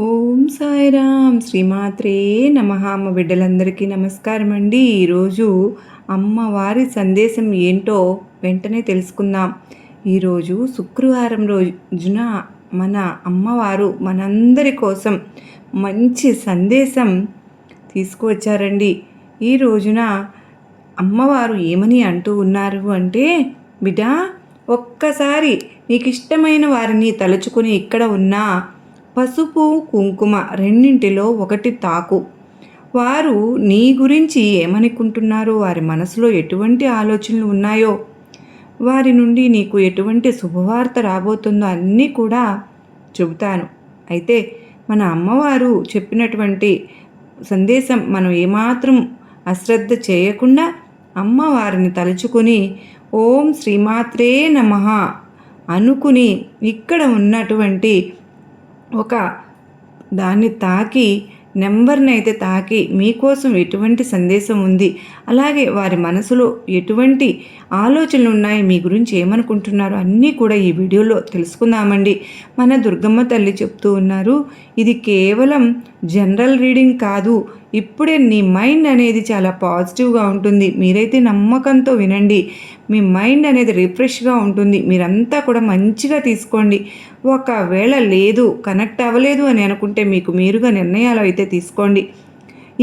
ఓం సాయిరామ్ శ్రీమాత్రే నమః. అమ్మ బిడ్డలందరికీ నమస్కారం అండి. ఈరోజు అమ్మవారి సందేశం ఏంటో వెంటనే తెలుసుకుందాం. ఈరోజు శుక్రవారం రోజున మన అమ్మవారు మనందరి కోసం మంచి సందేశం తీసుకువచ్చారండి. ఈ రోజున అమ్మవారు ఏమని అంటూ ఉన్నారు అంటే, బిడ్డ, ఒక్కసారి నీకు ఇష్టమైన వారిని తలుచుకుని ఇక్కడ ఉన్న పసుపు కుంకుమ రెండింటిలో ఒకటి తాకు. వారు నీ గురించి ఏమనుకుంటున్నారో, వారి మనసులో ఎటువంటి ఆలోచనలు ఉన్నాయో, వారి నుండి నీకు ఎటువంటి శుభవార్త రాబోతుందో అన్నీ కూడా చెబుతాను. అయితే మన అమ్మవారు చెప్పినటువంటి సందేశం మనం ఏమాత్రం అశ్రద్ధ చేయకుండా అమ్మవారిని తలుచుకొని ఓం శ్రీమాత్రే నమః అనుకుని ఇక్కడ ఉన్నటువంటి ఒక దాన్ని తాకి, నెంబర్ని అయితే తాకి మీకోసం ఎటువంటి సందేశం ఉంది, అలాగే వారి మనసులో ఎటువంటి ఆలోచనలు ఉన్నాయి, మీ గురించి ఏమనుకుంటున్నారు అన్నీ కూడా ఈ వీడియోలో తెలుసుకుందామండి. మన దుర్గమ్మ తల్లి చెప్తూ ఉన్నారు, ఇది కేవలం జనరల్ రీడింగ్ కాదు. ఇప్పుడే నీ మైండ్ అనేది చాలా పాజిటివ్గా ఉంటుంది. మీరైతే నమ్మకంతో వినండి. మీ మైండ్ అనేది రిఫ్రెష్గా ఉంటుంది. మీరంతా కూడా మంచిగా తీసుకోండి. ఒకవేళ లేదు, కనెక్ట్ అవ్వలేదు అని అనుకుంటే మీకు మీరుగా నిర్ణయాలు అయితే తీసుకోండి.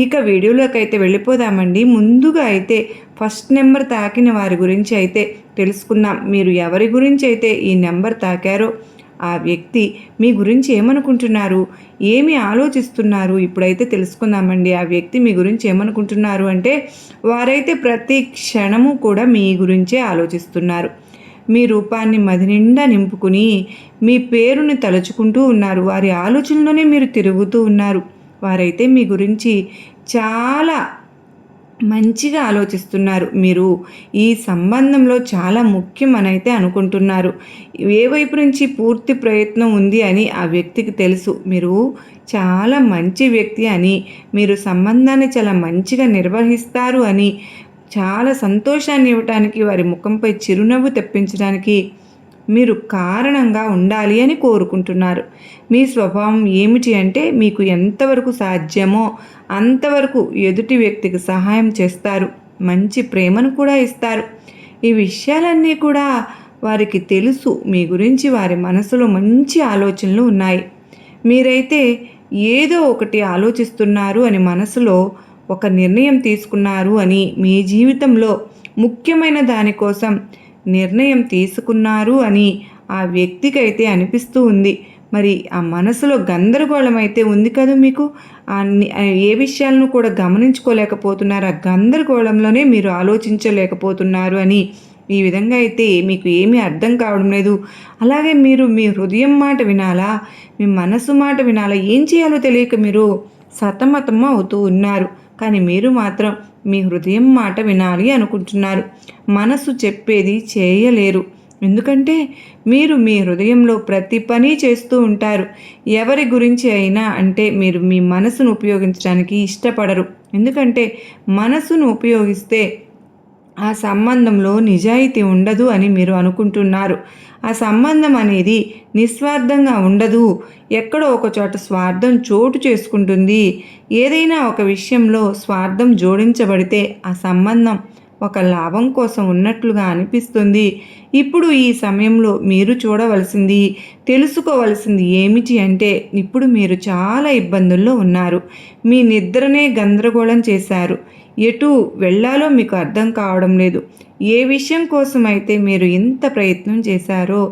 ఇక వీడియోలోకి అయితే వెళ్ళిపోదామండి. ముందుగా అయితే ఫస్ట్ నెంబర్ తాకిన వారి గురించి అయితే తెలుసుకుందాం. మీరు ఎవరి గురించి అయితే ఈ నెంబర్ తాకారో ఆ వ్యక్తి మీ గురించి ఏమనుకుంటున్నారు, ఏమి ఆలోచిస్తున్నారు ఇప్పుడైతే తెలుసుకుందామండి. ఆ వ్యక్తి మీ గురించి ఏమనుకుంటున్నారు అంటే, వారైతే ప్రతి క్షణము కూడా మీ గురించే ఆలోచిస్తున్నారు. మీ రూపాన్ని మది నిండా నింపుకుని మీ పేరుని తలుచుకుంటూ ఉన్నారు. వారి ఆలోచనలోనే మీరు తిరుగుతూ ఉన్నారు. వారైతే మీ గురించి చాలా మంచిగా ఆలోచిస్తున్నారు. మీరు ఈ సంబంధంలో చాలా ముఖ్యం అని అయితే అనుకుంటున్నారు. ఏ వైపు నుంచి పూర్తి ప్రయత్నం ఉంది అని ఆ వ్యక్తికి తెలుసు. మీరు చాలా మంచి వ్యక్తి అని, మీరు సంబంధాన్ని చాలా మంచిగా నిర్వహిస్తారు అని, చాలా సంతోషాన్ని ఇవ్వటానికి, వారి ముఖంపై చిరునవ్వు తెప్పించడానికి మీరు కారణంగా ఉండాలి అని కోరుకుంటున్నారు. మీ స్వభావం ఏమిటి అంటే, మీకు ఎంతవరకు సాధ్యమో అంతవరకు ఎదుటి వ్యక్తికి సహాయం చేస్తారు. మంచి ప్రేమను కూడా ఇస్తారు. ఈ విషయాలన్నీ కూడా వారికి తెలుసు. మీ గురించి వారి మనసులో మంచి ఆలోచనలు ఉన్నాయి. మీరైతే ఏదో ఒకటి ఆలోచిస్తున్నారు అని, మనసులో ఒక నిర్ణయం తీసుకున్నారు అని, మీ జీవితంలో ముఖ్యమైన దానికోసం నిర్ణయం తీసుకున్నారు అని ఆ వ్యక్తికి అయితే అనిపిస్తూ ఉంది. మరి ఆ మనసులో గందరగోళం అయితే ఉంది కదా మీకు. ఏ విషయాలను కూడా గమనించుకోలేకపోతున్నారు. ఆ గందరగోళంలోనే మీరు ఆలోచించలేకపోతున్నారు అని, ఈ విధంగా అయితే మీకు ఏమీ అర్థం కావడం లేదు. అలాగే మీరు మీ హృదయం మాట వినాలా, మీ మనసు మాట వినాలా, ఏం చేయాలో తెలియక మీరు సతమతం అవుతూ ఉన్నారు. కానీ మీరు మాత్రం మీ హృదయం మాట వినాలి అనుకుంటున్నారు. మనసు చెప్పేది చేయలేరు. ఎందుకంటే మీరు మీ హృదయంలో ప్రతి పని చేస్తూ ఉంటారు. ఎవరి గురించి అయినా అంటే మీరు మీ మనసును ఉపయోగించడానికి ఇష్టపడరు. ఎందుకంటే మనసును ఉపయోగిస్తే ఆ సంబంధంలో నిజాయితీ ఉండదు అని మీరు అనుకుంటున్నారు. ఆ సంబంధం అనేది నిస్వార్థంగా ఉండదు. ఎక్కడో ఒక చోట స్వార్థం చోటు చేసుకుంటుంది. ఏదైనా ఒక విషయంలో స్వార్థం జోడించబడితే ఆ సంబంధం ఒక లాభం కోసం ఉన్నట్లుగా అనిపిస్తుంది. ఇప్పుడు ఈ సమయంలో మీరు చూడవలసింది, తెలుసుకోవలసింది ఏమిటి అంటే, ఇప్పుడు మీరు చాలా ఇబ్బందుల్లో ఉన్నారు. మీ నిద్రనే గందరగోళం చేశారు. ఎటు వెళ్ళాలో మీకు అర్థం కావడం లేదు. ఏ విషయం కోసం అయితే మీరు ఇంత ప్రయత్నం చేశారో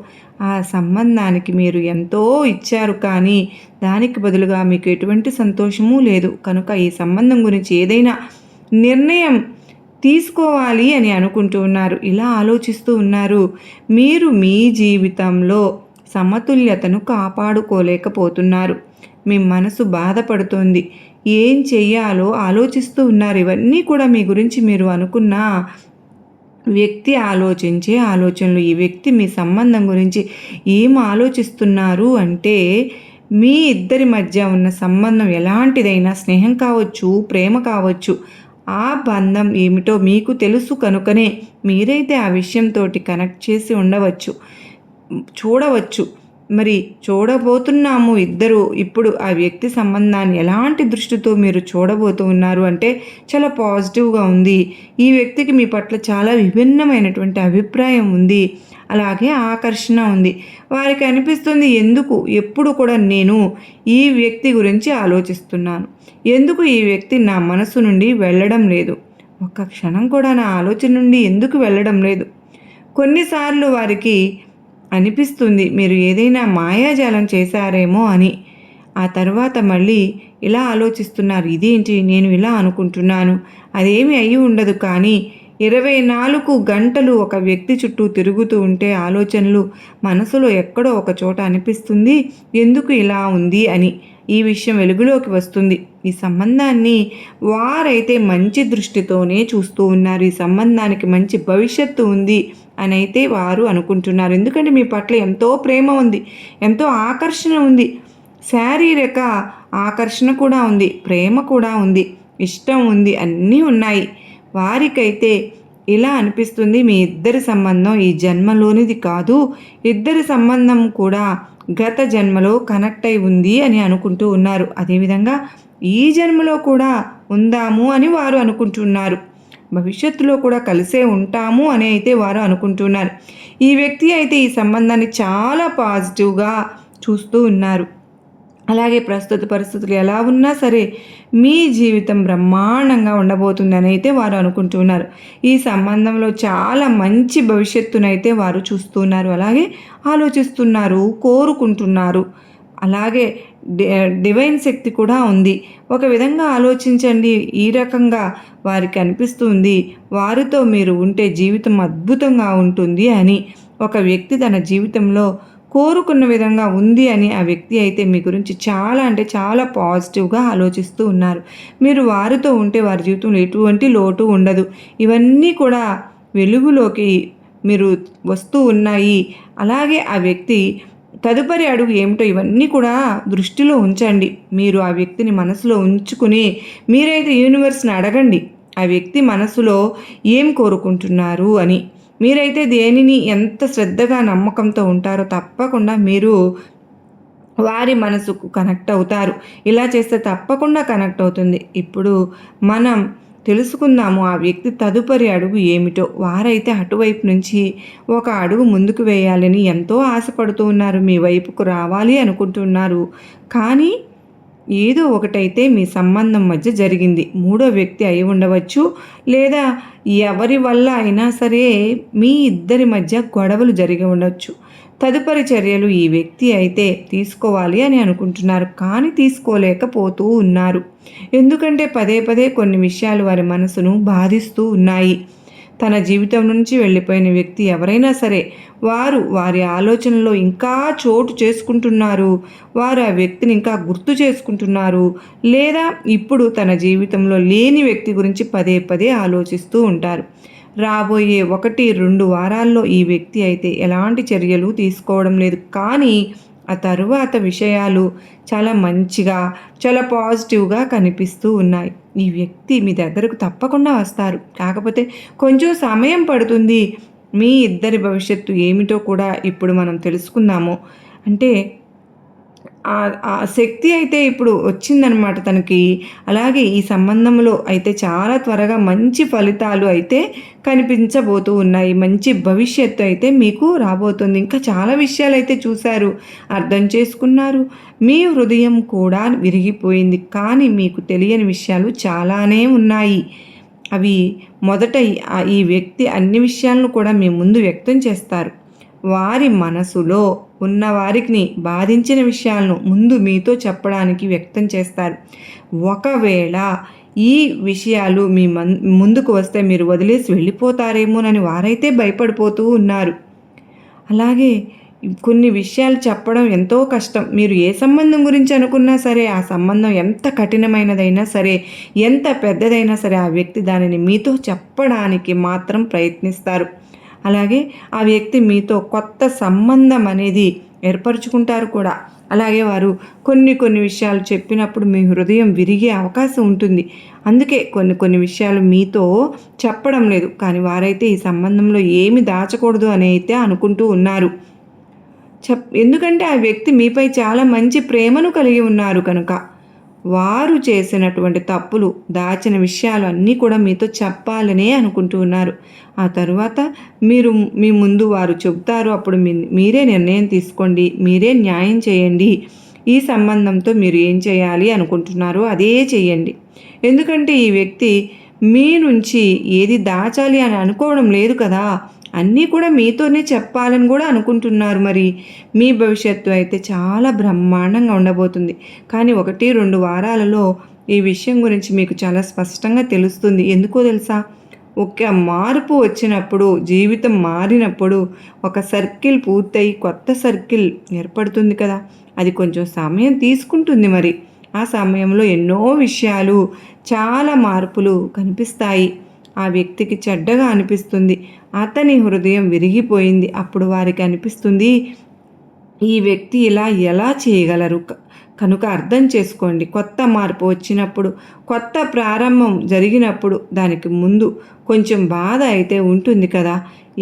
ఆ సంబంధానికి మీరు ఎంతో ఇచ్చారు, కానీ దానికి బదులుగా మీకు ఎటువంటి సంతోషము లేదు. కనుక ఈ సంబంధం గురించి ఏదైనా నిర్ణయం తీసుకోవాలి అని అనుకుంటూ ఉన్నారు. ఇలా ఆలోచిస్తూ ఉన్నారు. మీరు మీ జీవితంలో సమతుల్యతను కాపాడుకోలేకపోతున్నారు. మీ మనసు బాధపడుతోంది. ఏం చెయ్యాలో ఆలోచిస్తూ ఉన్నారు. ఇవన్నీ కూడా మీ గురించి మీరు అనుకున్న వ్యక్తి ఆలోచించే ఆలోచనలు. ఈ వ్యక్తి మీ సంబంధం గురించి ఏం ఆలోచిస్తున్నారు అంటే, మీ ఇద్దరి మధ్య ఉన్న సంబంధం ఎలాంటిదైనా, స్నేహం కావచ్చు, ప్రేమ కావచ్చు, ఆ బంధం ఏమిటో మీకు తెలుసు. కనుకనే మీరైతే ఆ విషయంతో కనెక్ట్ చేసి ఉండవచ్చు, చూడవచ్చు. మరి చూడబోతున్నాము ఇద్దరు. ఇప్పుడు ఆ వ్యక్తి సంబంధాన్ని ఎలాంటి దృష్టితో మీరు చూడబోతూ ఉన్నారు అంటే చాలా పాజిటివ్గా ఉంది. ఈ వ్యక్తికి మీ పట్ల చాలా విభిన్నమైనటువంటి అభిప్రాయం ఉంది. అలాగే ఆకర్షణ ఉంది. వారికి అనిపిస్తుంది, ఎందుకు ఎప్పుడు కూడా నేను ఈ వ్యక్తి గురించి ఆలోచిస్తున్నాను, ఎందుకు ఈ వ్యక్తి నా మనసు నుండి వెళ్ళడం లేదు, ఒక్క క్షణం కూడా నా ఆలోచన నుండి ఎందుకు వెళ్ళడం లేదు. కొన్నిసార్లు వారికి అనిపిస్తుంది మీరు ఏదైనా మాయాజాలం చేశారేమో అని. ఆ తర్వాత మళ్ళీ ఇలా ఆలోచిస్తున్నారు, ఇదేంటి నేను ఇలా అనుకుంటున్నాను, అదేమీ అయ్యి ఉండదు. కానీ 24 గంటలు ఒక వ్యక్తి చుట్టూ తిరుగుతూ ఉంటే ఆలోచనలు మనసులో ఎక్కడో ఒక చోట అనిపిస్తుంది, ఎందుకు ఇలా ఉంది అని. ఈ విషయం వెలుగులోకి వస్తుంది. ఈ సంబంధాన్ని వారైతే మంచి దృష్టితోనే చూస్తూ ఉన్నారు. ఈ సంబంధానికి మంచి భవిష్యత్తు ఉంది అని అయితే వారు అనుకుంటున్నారు. ఎందుకంటే మీ పట్ల ఎంతో ప్రేమ ఉంది, ఎంతో ఆకర్షణ ఉంది, శారీరక ఆకర్షణ కూడా ఉంది, ప్రేమ కూడా ఉంది, ఇష్టం ఉంది, అన్నీ ఉన్నాయి. వారికైతే ఇలా అనిపిస్తుంది, మీ ఇద్దరి సంబంధం ఈ జన్మలోనిది కాదు, ఇద్దరి సంబంధం కూడా గత జన్మలో కనెక్ట్ అయి ఉంది అని అనుకుంటూ ఉన్నారు. అదేవిధంగా ఈ జన్మలో కూడా ఉందాము అని వారు అనుకుంటున్నారు. భవిష్యత్తులో కూడా కలిసే ఉంటాము అని అయితే వారు అనుకుంటున్నారు. ఈ వ్యక్తి అయితే ఈ సంబంధాన్ని చాలా పాజిటివ్గా చూస్తూ ఉన్నారు. అలాగే ప్రస్తుత పరిస్థితులు ఎలా ఉన్నా సరే మీ జీవితం బ్రహ్మాండంగా ఉండబోతుందని అయితే వారు అనుకుంటున్నారు. ఈ సంబంధంలో చాలా మంచి భవిష్యత్తునైతే వారు చూస్తున్నారు, అలాగే ఆలోచిస్తున్నారు, కోరుకుంటున్నారు. అలాగే డివైన్ శక్తి కూడా ఉంది. ఒక విధంగా ఆలోచించండి, ఈ రకంగా వారికి అనిపిస్తుంది వారితో మీరు ఉంటే జీవితం అద్భుతంగా ఉంటుంది అని. ఒక వ్యక్తి తన జీవితంలో కోరుకున్న విధంగా ఉంది అని ఆ వ్యక్తి అయితే మీ గురించి చాలా అంటే చాలా పాజిటివ్గా ఆలోచిస్తూ ఉన్నారు. మీరు వారితో ఉంటే వారి జీవితంలో ఎటువంటి లోటు ఉండదు. ఇవన్నీ కూడా వెలుగులోకి మీరు వస్తూ ఉన్నాయి. అలాగే ఆ వ్యక్తి తదుపరి అడుగు ఏమిటో ఇవన్నీ కూడా దృష్టిలో ఉంచండి. మీరు ఆ వ్యక్తిని మనసులో ఉంచుకుని మీరైతే యూనివర్స్ని అడగండి, ఆ వ్యక్తి మనసులో ఏం కోరుకుంటున్నారు అని. మీరైతే దేనిని ఎంత శ్రద్ధగా నమ్మకంతో ఉంటారో తప్పకుండా మీరు వారి మనసుకు కనెక్ట్ అవుతారు. ఇలా చేస్తే తప్పకుండా కనెక్ట్ అవుతుంది. ఇప్పుడు మనం తెలుసుకుందాము ఆ వ్యక్తి తదుపరి అడుగు ఏమిటో. వారైతే అటువైపు నుంచి ఒక అడుగు ముందుకు వేయాలని ఎంతో ఆశపడుతూ ఉన్నారు, మీ వైపుకు రావాలి అనుకుంటున్నారు. కానీ ఏదో ఒకటైతే మీ సంబంధం మధ్య జరిగింది. మూడో వ్యక్తి అయి ఉండవచ్చు, లేదా ఎవరి వల్ల అయినా సరే మీ ఇద్దరి మధ్య గొడవలు జరిగి ఉండవచ్చు. తదుపరి చర్యలు ఈ వ్యక్తి అయితే తీసుకోవాలి అని అనుకుంటున్నారు, కానీ తీసుకోలేకపోతూ ఉన్నారు. ఎందుకంటే పదే పదే కొన్ని విషయాలు వారి మనసును బాధిస్తూ ఉన్నాయి. తన జీవితం నుంచి వెళ్ళిపోయిన వ్యక్తి ఎవరైనా సరే వారు వారి ఆలోచనలో ఇంకా చోటు చేసుకుంటున్నారు. వారు ఆ వ్యక్తిని ఇంకా గుర్తు చేసుకుంటున్నారు, లేదా ఇప్పుడు తన జీవితంలో లేని వ్యక్తి గురించి పదే పదే ఆలోచిస్తూ ఉంటారు. రాబోయే 1-2 వారాల్లో ఈ వ్యక్తి అయితే ఎలాంటి చర్యలు తీసుకోవడం లేదు. కానీ ఆ తరువాత విషయాలు చాలా మంచిగా, చాలా పాజిటివ్గా కనిపిస్తూ ఉన్నాయి. ఈ వ్యక్తి మీ దగ్గరకు తప్పకుండా వస్తారు. కాకపోతే కొంచెం సమయం పడుతుంది. మీ ఇద్దరి భవిష్యత్తు ఏమిటో కూడా ఇప్పుడు మనం తెలుసుకుందాము. అంటే ఆ శక్తి అయితే ఇప్పుడు వచ్చిందనమాట తనకి. అలాగే ఈ సంబంధంలో అయితే చాలా త్వరగా మంచి ఫలితాలు అయితే కనిపించబోతూ ఉన్నాయి. మంచి భవిష్యత్తు అయితే మీకు రాబోతుంది. ఇంకా చాలా విషయాలు అయితే చూశారు, అర్థం చేసుకున్నారు. మీ హృదయం కూడా విరిగిపోయింది. కానీ మీకు తెలియని విషయాలు చాలానే ఉన్నాయి. అవి మొదట ఈ వ్యక్తి అన్ని విషయాలను కూడా మీ ముందు వ్యక్తం చేస్తారు. వారి మనసులో ఉన్న వారికి బాధించిన విషయాలను ముందు మీతో చెప్పడానికి వ్యక్తం చేస్తారు. ఒకవేళ ఈ విషయాలు మీ ముందుకు వస్తే మీరు వదిలేసి వెళ్ళిపోతారేమోనని వారైతే భయపడిపోతూ ఉన్నారు. అలాగే కొన్ని విషయాలు చెప్పడం ఎంతో కష్టం. మీరు ఏ సంబంధం గురించి అనుకున్నా సరే, ఆ సంబంధం ఎంత కఠినమైనదైనా సరే, ఎంత పెద్దదైనా సరే, ఆ వ్యక్తి దానిని మీతో చెప్పడానికి మాత్రం ప్రయత్నిస్తారు. అలాగే ఆ వ్యక్తి మీతో కొత్త సంబంధం అనేది ఏర్పరచుకుంటారు కూడా. అలాగే వారు కొన్ని విషయాలు చెప్పినప్పుడు మీ హృదయం విరిగే అవకాశం ఉంటుంది. అందుకే కొన్ని విషయాలు మీతో చెప్పడం లేదు. కానీ వారైతే ఈ సంబంధంలో ఏమి దాచకూడదు అని అయితే అనుకుంటూ ఉన్నారు. ఎందుకంటే ఆ వ్యక్తి మీపై చాలా మంచి ప్రేమను కలిగి ఉన్నారు కనుక. వారు చేసినటువంటి తప్పులు, దాచిన విషయాలు అన్నీ కూడా మీతో చెప్పాలనే అనుకుంటూ ఉన్నారు. ఆ తరువాత మీరు మీ ముందు వారు చెబుతారు. అప్పుడు మీరే నిర్ణయం తీసుకోండి. మీరే న్యాయం చేయండి. ఈ సంబంధంతో మీరు ఏం చేయాలి అనుకుంటున్నారో అదే చేయండి. ఎందుకంటే ఈ వ్యక్తి మీ నుంచి ఏది దాచాలి అని అనుకోవడం లేదు కదా! అన్నీ కూడా మీతోనే చెప్పాలని కూడా అనుకుంటున్నారు. మరి మీ భవిష్యత్తు అయితే చాలా బ్రహ్మాండంగా ఉండబోతుంది. కానీ 1, 2 వారాలలో ఈ విషయం గురించి మీకు చాలా స్పష్టంగా తెలుస్తుంది. ఎందుకో తెలుసా? ఒక మార్పు వచ్చినప్పుడు, జీవితం మారినప్పుడు ఒక సర్కిల్ పూర్తయి కొత్త సర్కిల్ ఏర్పడుతుంది కదా! అది కొంచెం సమయం తీసుకుంటుంది మరి. ఆ సమయంలో ఎన్నో విషయాలు, చాలా మార్పులు కనిపిస్తాయి. ఆ వ్యక్తికి చెడ్డగా అనిపిస్తుంది. అతని హృదయం విరిగిపోయింది. అప్పుడు వారికి అనిపిస్తుంది, ఈ వ్యక్తి ఇలా ఎలా చేయగలరు? కనుక అర్థం చేసుకోండి. కొత్త మార్పు వచ్చినప్పుడు, కొత్త ప్రారంభం జరిగినప్పుడు దానికి ముందు కొంచెం బాధ అయితే ఉంటుంది కదా!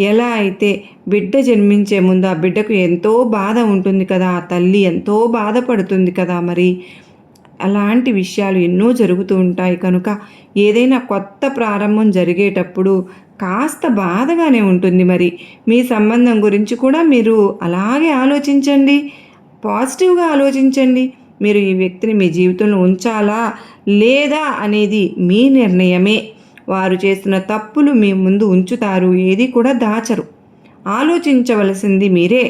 ఎలా అయితే బిడ్డ జన్మించే ముందు ఆ బిడ్డకు ఎంతో బాధ ఉంటుంది కదా! ఆ తల్లి ఎంతో బాధపడుతుంది కదా! మరి అలాంటి విషయాలు ఎన్నో జరుగుతూ ఉంటాయి. కనుక ఏదైనా కొత్త ప్రారంభం జరిగేటప్పుడు కాస్త బాధగానే ఉంటుంది. మరి మీ సంబంధం గురించి కూడా మీరు అలాగే ఆలోచించండి. పాజిటివ్గా ఆలోచించండి. మీరు ఈ వ్యక్తిని మీ జీవితంలో ఉంచాలా లేదా అనేది మీ నిర్ణయమే. వారు చేసిన తప్పులు మీ ముందు ఉంచుతారు, ఏది కూడా దాచరు. ఆలోచించవలసింది మీరే.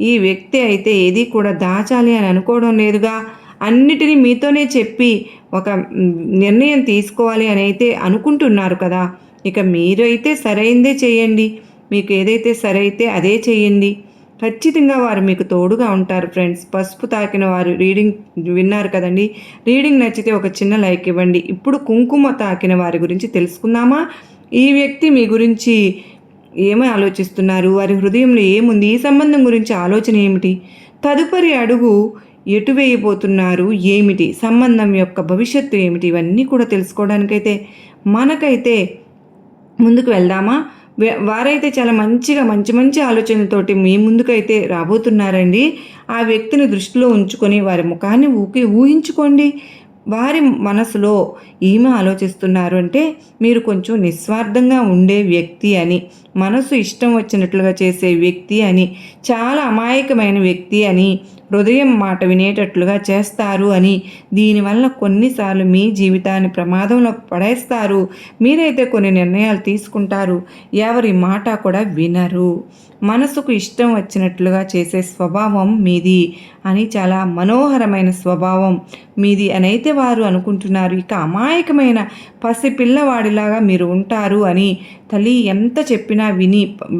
ఈ వ్యక్తి అయితే ఏది కూడా దాచాలి అని అనుకోవడం లేదుగా. అన్నిటినీ మీతోనే చెప్పి ఒక నిర్ణయం తీసుకోవాలి అని అయితే అనుకుంటున్నారు కదా. ఇక మీరైతే సరైందే చేయండి. మీకు ఏదైతే సరైతే అదే చేయండి. ఖచ్చితంగా వారు మీకు తోడుగా ఉంటారు ఫ్రెండ్స్. పసుపు తాకిన వారు రీడింగ్ విన్నారు కదండి. రీడింగ్ నచ్చితే ఒక చిన్న లైక్ ఇవ్వండి. ఇప్పుడు కుంకుమ తాకిన వారి గురించి తెలుసుకుందామా? ఈ వ్యక్తి మీ గురించి ఏమై ఆలోచిస్తున్నారు? వారి హృదయంలో ఏముంది? ఈ సంబంధం గురించి ఆలోచన ఏమిటి? తదుపరి అడుగు ఎటు వేయబోతున్నారు? ఏమిటి సంబంధం యొక్క భవిష్యత్తు ఏమిటి? ఇవన్నీ కూడా తెలుసుకోవడానికైతే మనకైతే ముందుకు వెళ్దామా? వారైతే చాలా మంచిగా మంచి ఆలోచనలతోటి మీ ముందుకైతే రాబోతున్నారండి. ఆ వ్యక్తిని దృష్టిలో ఉంచుకొని వారి ముఖాన్ని ఊహించుకోండి. వారి మనసులో ఏమి ఆలోచిస్తున్నారు అంటే, మీరు కొంచెం నిస్వార్థంగా ఉండే వ్యక్తి అని, మనసు ఇష్టం వచ్చినట్లుగా చేసే వ్యక్తి అని, చాలా అమాయకమైన వ్యక్తి అని, హృదయం మాట వినేటట్లుగా చేస్తారు అని, దీనివల్ల కొన్నిసార్లు మీ జీవితాన్ని ప్రమాదంలో పడేస్తారు. మీరైతే కొన్ని నిర్ణయాలు తీసుకుంటారు, ఎవరి మాట కూడా వినరు. మనసుకు ఇష్టం వచ్చినట్లుగా చేసే స్వభావం మీది అని, చాలా మనోహరమైన స్వభావం మీది అని అయితే వారు అనుకుంటున్నారు. ఇక అమాయకమైన పసిపిల్లవాడిలాగా మీరు ఉంటారు అని, తల్లి ఎంత చెప్పినా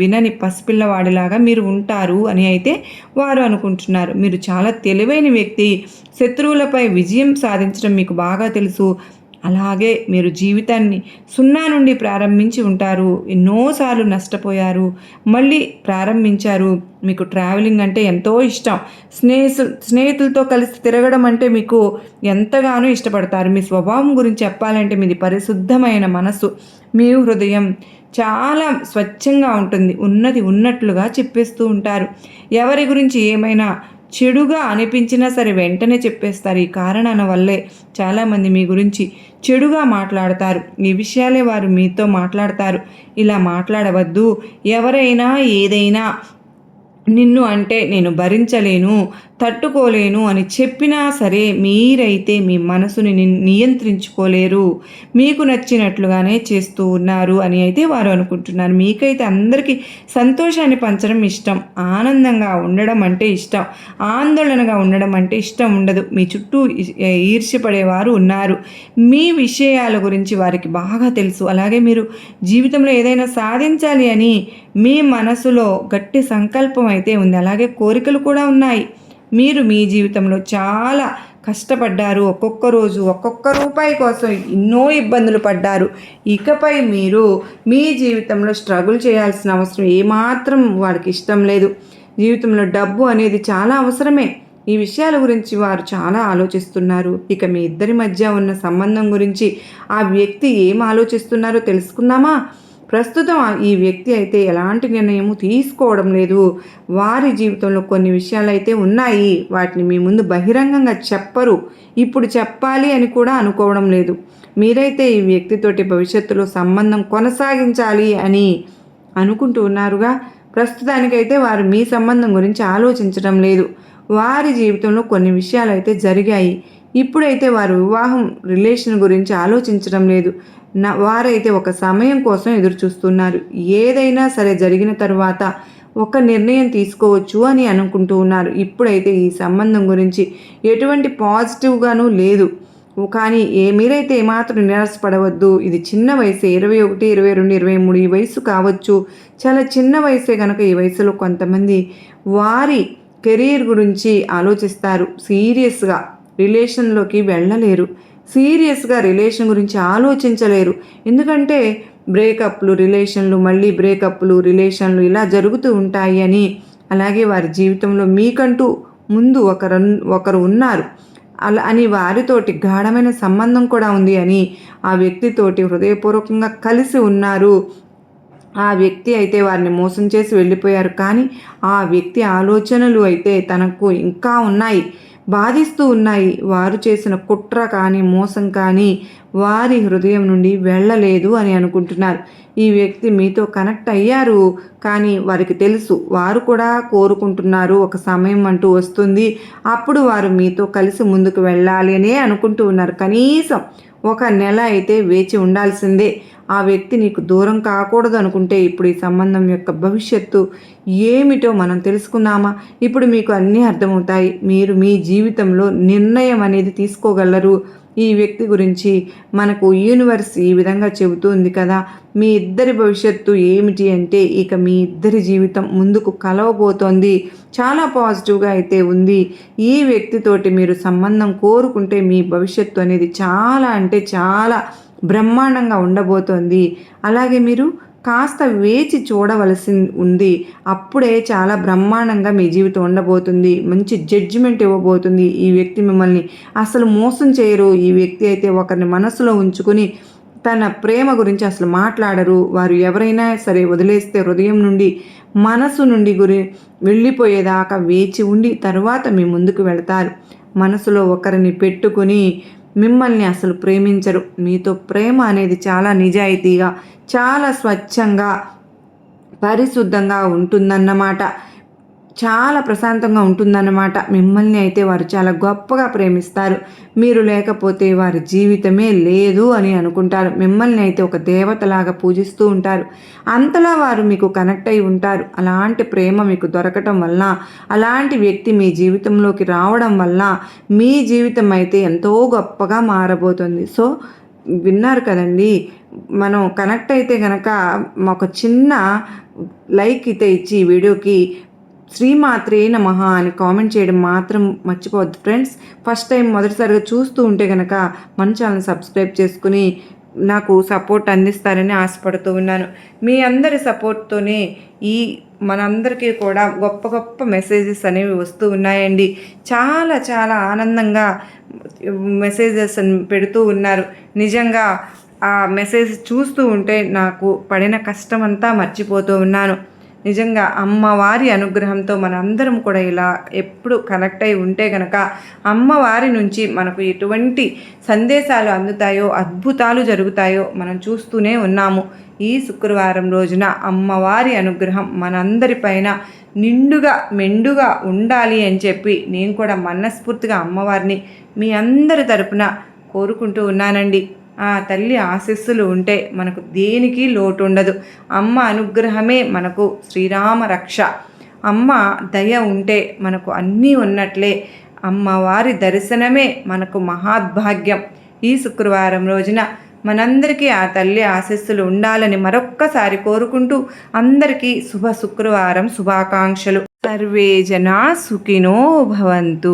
వినని పసిపిల్లవాడిలాగా మీరు ఉంటారు అని అయితే వారు అనుకుంటున్నారు. మీరు చాలా తెలివైన వ్యక్తి. శత్రువులపై విజయం సాధించడం మీకు బాగా తెలుసు. అలాగే మీరు జీవితాన్ని 0 నుండి ప్రారంభించి ఉంటారు. ఎన్నోసార్లు నష్టపోయారు, మళ్ళీ ప్రారంభించారు. మీకు ట్రావెలింగ్ అంటే ఎంతో ఇష్టం. స్నేహితులతో కలిసి తిరగడం అంటే మీకు ఎంతగానో ఇష్టపడతారు. మీ స్వభావం గురించి చెప్పాలంటే మీది పరిశుద్ధమైన మనసు. మీ హృదయం చాలా స్వచ్ఛంగా ఉంటుంది. ఉన్నది ఉన్నట్లుగా చెప్పేస్తూ ఉంటారు. ఎవరి గురించి ఏమైనా చెడుగా అనిపించినా సరే వెంటనే చెప్పేస్తారు. ఈ కారణాల వల్లే చాలామంది మీ గురించి చెడుగా మాట్లాడతారు. ఈ విషయాలే వారు మీతో మాట్లాడతారు. ఇలా మాట్లాడవద్దు. ఎవరైనా ఏదైనా నిన్ను అంటే నేను భరించలేను, తట్టుకోలేను అని చెప్పినా సరే మీరైతే మీ మనసుని నియంత్రించుకోలేరు. మీకు నచ్చినట్లుగానే చేస్తూ ఉన్నారు అని అయితే వారు అనుకుంటున్నారు. మీకైతే అందరికీ సంతోషాన్ని పంచడం ఇష్టం, ఆనందంగా ఉండడం అంటే ఇష్టం, ఆందోళనగా ఉండడం అంటే ఇష్టం ఉండదు. మీ చుట్టూ ఈర్ష్యపడేవారు ఉన్నారు. మీ విషయాల గురించి వారికి బాగా తెలుసు. అలాగే మీరు జీవితంలో ఏదైనా సాధించాలి అని మీ మనసులో గట్టి సంకల్పం అయితే ఉంది. అలాగే కోరికలు కూడా ఉన్నాయి. మీరు మీ జీవితంలో చాలా కష్టపడ్డారు. ఒక్కొక్క రోజు ఒక్కొక్క రూపాయి కోసం ఎన్నో ఇబ్బందులు పడ్డారు. ఇకపై మీరు మీ జీవితంలో స్ట్రగుల్ చేయాల్సిన అవసరం ఏమాత్రం వారికి ఇష్టం లేదు. జీవితంలో డబ్బు అనేది చాలా అవసరమే. ఈ విషయాల గురించి వారు చాలా ఆలోచిస్తున్నారు. ఇక మీ ఇద్దరి మధ్య ఉన్న సంబంధం గురించి ఆ వ్యక్తి ఏం ఆలోచిస్తున్నారో తెలుసుకుందామా? ప్రస్తుతం ఈ వ్యక్తి అయితే ఎలాంటి నిర్ణయము తీసుకోవడం లేదు. వారి జీవితంలో కొన్ని విషయాలైతే ఉన్నాయి. వాటిని మీ ముందు బహిరంగంగా చెప్పరు. ఇప్పుడు చెప్పాలి అని కూడా అనుకోవడం లేదు. మీరైతే ఈ వ్యక్తితోటి భవిష్యత్తులో సంబంధం కొనసాగించాలి అని అనుకుంటూ ఉన్నారుగా. ప్రస్తుతానికైతే వారు మీ సంబంధం గురించి ఆలోచించడం లేదు. వారి జీవితంలో కొన్ని విషయాలు అయితే జరిగాయి. ఇప్పుడైతే వారు వివాహం రిలేషన్ గురించి ఆలోచించడం లేదు. వారైతే ఒక సమయం కోసం ఎదురు చూస్తున్నారు. ఏదైనా సరే జరిగిన తర్వాత ఒక నిర్ణయం తీసుకోవచ్చు అని అనుకుంటూ ఉన్నారు. ఇప్పుడైతే ఈ సంబంధం గురించి ఎటువంటి పాజిటివ్గానూ లేదు. కానీ మీరైతే ఏమాత్రం నిరాశపడవద్దు. ఇది చిన్న వయసే, 21, 22, 23 ఈ వయసు కావచ్చు. చాలా చిన్న వయసే కనుక ఈ వయసులో కొంతమంది వారి కెరీర్ గురించి ఆలోచిస్తారు. సీరియస్గా రిలేషన్లోకి వెళ్ళలేరు. సీరియస్గా రిలేషన్ గురించి ఆలోచించలేరు. ఎందుకంటే బ్రేకప్లు, రిలేషన్లు, మళ్ళీ బ్రేకప్లు, రిలేషన్లు ఇలా జరుగుతూ ఉంటాయి అని. అలాగే వారి జీవితంలో మీకంటూ ముందు ఒకరు ఉన్నారు అలా అని, వారితోటి గాఢమైన సంబంధం కూడా ఉంది అని, ఆ వ్యక్తితోటి హృదయపూర్వకంగా కలిసి ఉన్నారు. ఆ వ్యక్తి అయితే వారిని మోసం చేసి వెళ్ళిపోయారు. కానీ ఆ వ్యక్తి ఆలోచనలు అయితే తనకు ఇంకా ఉన్నాయి, బాధిస్తూ ఉన్నాయి. వారు చేసిన కుట్ర కానీ మోసం కానీ వారి హృదయం నుండి వెళ్ళలేదు అని అనుకుంటున్నారు. ఈ వ్యక్తి మీతో కనెక్ట్ అయ్యారు, కానీ వారికి తెలుసు వారు కూడా కోరుకుంటున్నారు ఒక సమయం అంటూ వస్తుంది, అప్పుడు వారు మీతో కలిసి ముందుకు వెళ్ళాలి అనే అనుకుంటూ ఉన్నారు. కనీసం ఒక నెల అయితే వేచి ఉండాల్సిందే. ఆ వ్యక్తి నీకు దూరం కాకూడదు అనుకుంటే ఇప్పుడు ఈ సంబంధం యొక్క భవిష్యత్తు ఏమిటో మనం తెలుసుకుందామా? ఇప్పుడు మీకు అన్నీ అర్థమవుతాయి. మీరు మీ జీవితంలో నిర్ణయం అనేది తీసుకోగలరు. ఈ వ్యక్తి గురించి మనకు యూనివర్స్ ఈ విధంగా చెబుతుంది కదా. మీ ఇద్దరి భవిష్యత్తు ఏమిటి అంటే, ఇక మీ ఇద్దరి జీవితం ముందుకు కలవబోతోంది. చాలా పాజిటివ్గా అయితే ఉంది. ఈ వ్యక్తితోటి మీరు సంబంధం కోరుకుంటే మీ భవిష్యత్తు అనేది చాలా అంటే చాలా బ్రహ్మాండంగా ఉండబోతోంది. అలాగే మీరు కాస్త వేచి చూడవలసి ఉంది. అప్పుడే చాలా బ్రహ్మాండంగా మీ జీవితం ఉండబోతుంది. మంచి జడ్జిమెంట్ ఇవ్వబోతుంది. ఈ వ్యక్తి మిమ్మల్ని అసలు మోసం చేయరు. ఈ వ్యక్తి అయితే ఒకరిని మనసులో ఉంచుకుని తన ప్రేమ గురించి అసలు మాట్లాడరు. వారు ఎవరైనా సరే వదిలేస్తే హృదయం నుండి మనసు నుండి వెళ్ళిపోయేదాకా వేచి ఉండి తర్వాత మీ ముందుకు వెళతారు. మనసులో ఒకరిని పెట్టుకుని మిమ్మల్ని అసలు ప్రేమించరు. మీతో ప్రేమ అనేది చాలా నిజాయితీగా, చాలా స్వచ్ఛంగా, పరిశుద్ధంగా ఉంటుందన్నమాట. చాలా ప్రశాంతంగా ఉంటుందన్నమాట. మిమ్మల్ని అయితే వారు చాలా గొప్పగా ప్రేమిస్తారు. మీరు లేకపోతే వారి జీవితమే లేదు అని అనుకుంటారు. మిమ్మల్ని అయితే ఒక దేవతలాగా పూజిస్తూ ఉంటారు. అంతలా వారు మీకు కనెక్ట్ అయి ఉంటారు. అలాంటి ప్రేమ మీకు దొరకటం వల్ల, అలాంటి వ్యక్తి మీ జీవితంలోకి రావడం వల్ల మీ జీవితం అయితే ఎంతో గొప్పగా మారబోతుంది. సో విన్నారు కదండి. మనం కనెక్ట్ అయితే కనుక ఒక చిన్న లైక్ అయితే ఇచ్చి ఈ వీడియోకి శ్రీమాత్రే నమః అని కామెంట్ చేయడం మాత్రం మర్చిపోవద్దు ఫ్రెండ్స్. ఫస్ట్ టైం మొదటిసారిగా చూస్తూ ఉంటే కనుక మన ఛానల్ సబ్స్క్రైబ్ చేసుకుని నాకు సపోర్ట్ అందిస్తారని ఆశపడుతూ ఉన్నాను. మీ అందరి సపోర్ట్తోనే మనందరికీ కూడా గొప్ప గొప్ప మెసేజెస్ అనేవి వస్తూ ఉన్నాయండి. చాలా చాలా ఆనందంగా మెసేజెస్ పెడుతూ ఉన్నారు. నిజంగా ఆ మెసేజ్ చూస్తూ ఉంటే నాకు పడిన కష్టమంతా మర్చిపోతూ ఉన్నాను. నిజంగా అమ్మవారి అనుగ్రహంతో మనందరం కూడా ఇలా ఎప్పుడు కనెక్ట్ అయి ఉంటే కనుక అమ్మవారి నుంచి మనకు ఎటువంటి సందేశాలు అందుతాయో, అద్భుతాలు జరుగుతాయో మనం చూస్తూనే ఉన్నాము. ఈ శుక్రవారం రోజున అమ్మవారి అనుగ్రహం మనందరిపైన నిండుగా మెండుగా ఉండాలి అని చెప్పి నేను కూడా మనస్ఫూర్తిగా అమ్మవారిని మీ అందరి తరపున కోరుకుంటూ ఉన్నానండి. ఆ తల్లి ఆశీస్సులు ఉంటే మనకు దేనికి లోటు ఉండదు. అమ్మ అనుగ్రహమే మనకు శ్రీరామ రక్ష. అమ్మ దయ ఉంటే మనకు అన్నీ ఉన్నట్లే. అమ్మవారి దర్శనమే మనకు మహాద్భాగ్యం. ఈ శుక్రవారం రోజున మనందరికీ ఆ తల్లి ఆశీస్సులు ఉండాలని మరొక్కసారి కోరుకుంటూ అందరికీ శుభ శుక్రవారం శుభాకాంక్షలు. సర్వే జనా సుఖినో భవంతు.